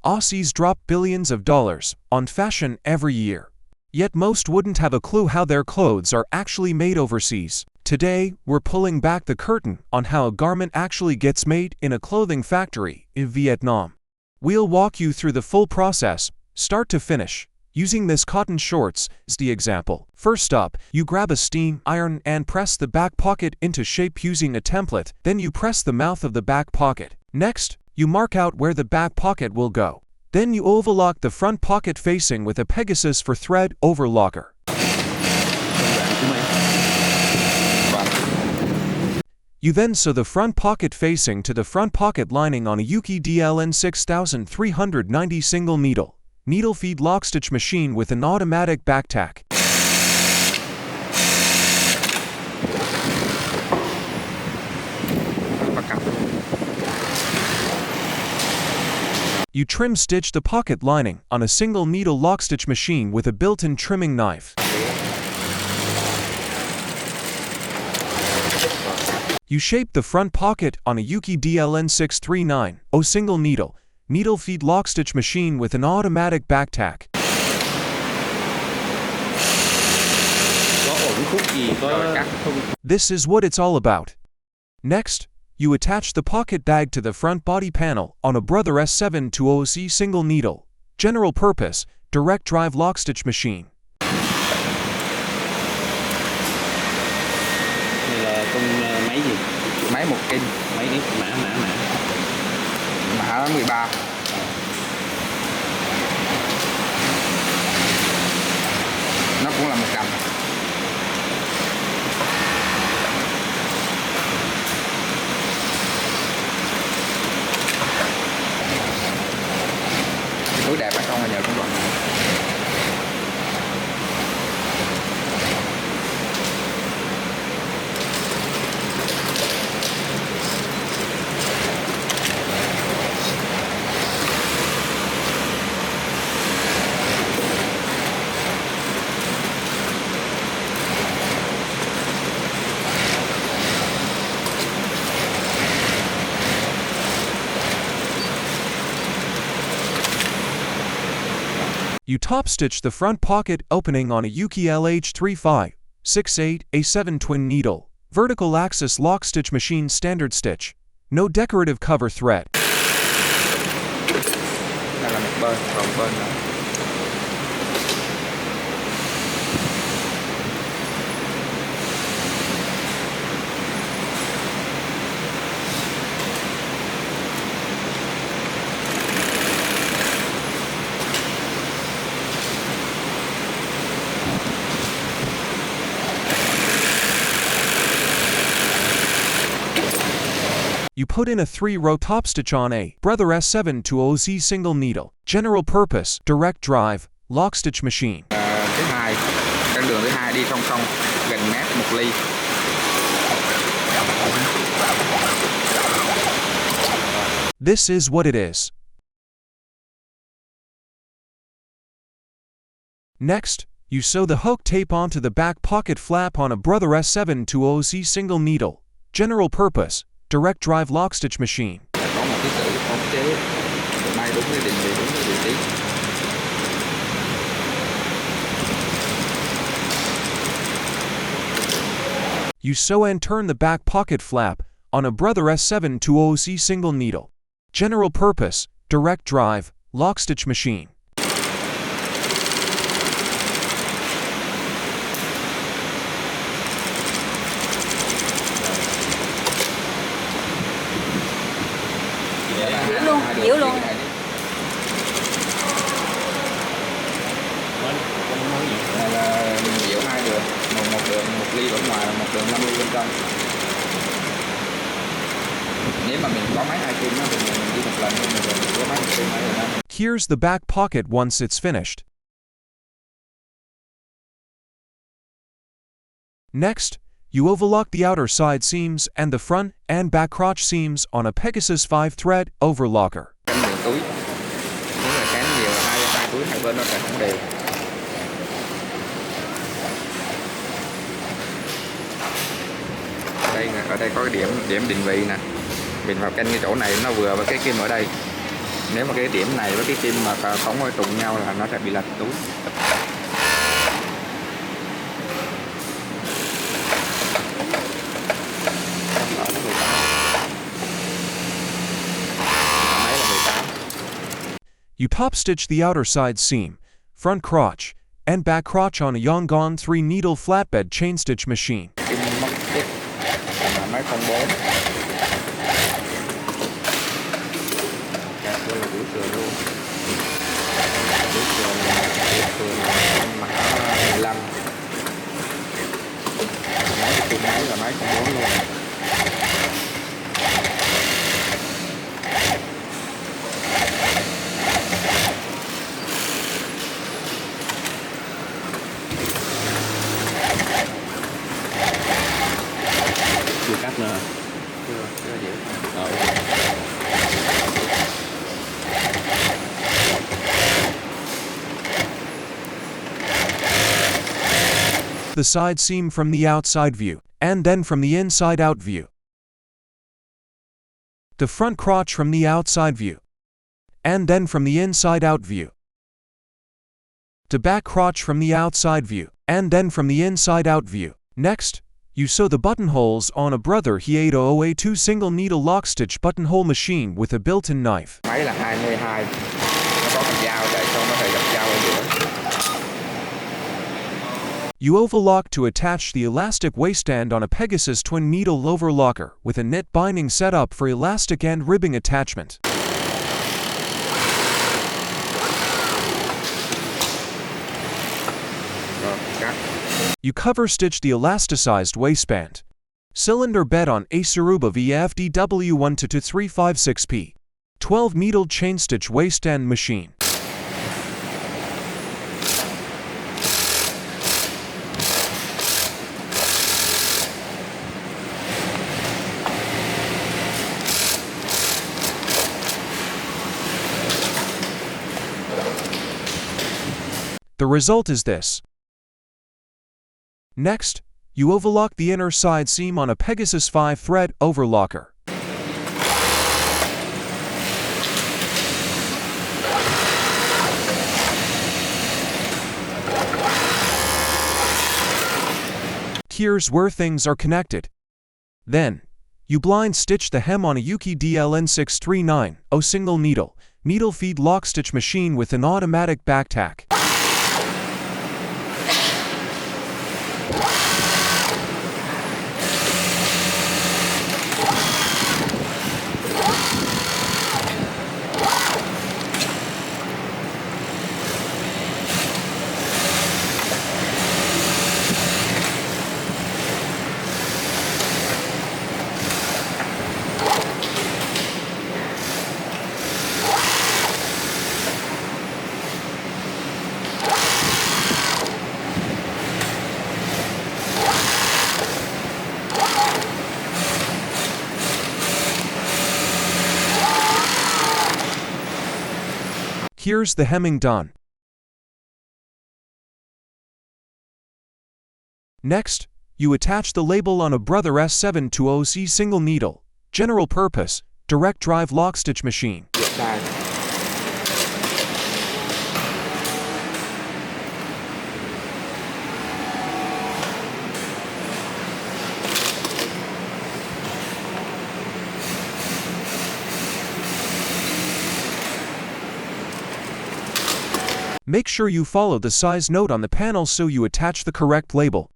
Aussies drop billions of dollars on fashion every year. Yet most wouldn't have a clue how their clothes are actually made overseas. Today, we're pulling back the curtain on how a garment actually gets made in a clothing factory in Vietnam. We'll walk you through the full process, start to finish, using this cotton shorts as the example. First up, you grab a steam iron and press the back pocket into shape using a template, then you press the mouth of the back pocket. Next, you mark out where the back pocket will go. Then you overlock the front pocket facing with a Pegasus for thread overlocker. You then sew the front pocket facing to the front pocket lining on a Yuki DLN 6390 single needle feed lock stitch machine with an automatic back tack. You trim stitch the pocket lining on a single needle lock stitch machine with a built-in trimming knife. You shape the front pocket on a Yuki DLN 6390 single needle feed lock stitch machine with an automatic back tack. This is what it's all about. Next, you attach the pocket bag to the front body panel on a Brother S720C single needle, general purpose, direct drive lock stitch machine. Máy gì? Máy 1 inch, máy ít mã 13. Nó cũng là 1 cầm. Túi đẹp hay không là nhờ công đoạn này. You top stitch the front pocket opening on a Yuki LH3568 A7 twin needle, vertical axis lock stitch machine standard stitch. No decorative cover thread. Đây là một bên, còn bên nữa. You put in a 3-row top stitch on a Brother S720Z single needle, general purpose, direct drive, lock stitch machine. Thứ hai, con đường thứ hai đi song song gần mét 1 ly. This is what it is. Next, you sew the hook tape onto the back pocket flap on a Brother S720Z single needle, general purpose, direct drive lock stitch machine. Có một cái sự khống chế may đúng cái định vị, đúng cái vị trí. You sew and turn the back pocket flap on a Brother S720Z single needle, general purpose, direct drive, lock stitch machine. Dữ luôn. Đây là dẻo 2 đường, một đường 1 ly ở ngoài, một đường 5 ly bên trong. Nếu mà mình có máy 2 kim thì mình đi một lần thì mình có máy 1 kim hay là 5. Here's the back pocket once it's finished. Next, you overlock the outer side seams and the front and back crotch seams on a Pegasus 5-thread overlocker. Cánh miệng túi, nếu là cán đều là hai túi hai bên nó sẽ không đều. Đây ở đây có cái điểm định vị nè, mình vào canh cái chỗ này nó vừa với cái kim ở đây. Nếu mà cái điểm này với cái kim mà không có trùng nhau là nó sẽ bị lệch túi. You top stitch the outer side seam, front crotch, and back crotch on a Yongon 3-needle flatbed chain stitch machine. Kim móc tiếp là máy 04. Đây là biểu sườn luôn. Biểu sườn mặt 15. Máy kim máy là máy 04 luôn. Chưa cắt nữa. Chưa hiểu. The side seam from the outside view, and then from the inside-out view. The front crotch from the outside view, and then from the inside-out view. The back crotch from the outside view, and then from the inside-out view. Next, you sew the buttonholes on a Brother He 8002 single needle lock stitch buttonhole machine with a built-in knife. Máy là 22. Nó có con dao để cho nó gập dao ở giữa. You overlock to attach the elastic waistband on a Pegasus twin needle overlocker with a knit binding set up for elastic and ribbing attachment. You cover stitch the elasticized waistband. Cylinder bed on a Saruba VFDW12235 12 needle chain stitch waistband machine. The result is this. Next, you overlock the inner side seam on a Pegasus 5-thread overlocker. Here's where things are connected. Then, you blind stitch the hem on a Yuki DLN6390 single needle feed lock stitch machine with an automatic back tack. Here's the hemming done. Next, you attach the label on a Brother S720C single needle, general purpose, direct drive lock stitch machine. Make sure you follow the size note on the panel so you attach the correct label.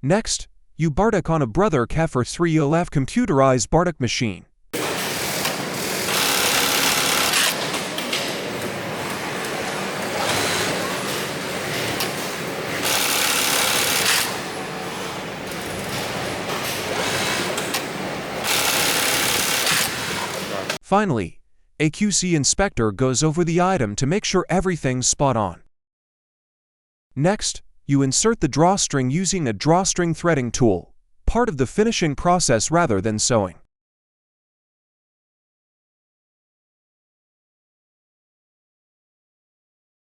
Next, you bartek on a Brother Kefir 3LF computerized bartek machine. Finally, a QC inspector goes over the item to make sure everything's spot on. Next, you insert the drawstring using a drawstring threading tool, part of the finishing process rather than sewing.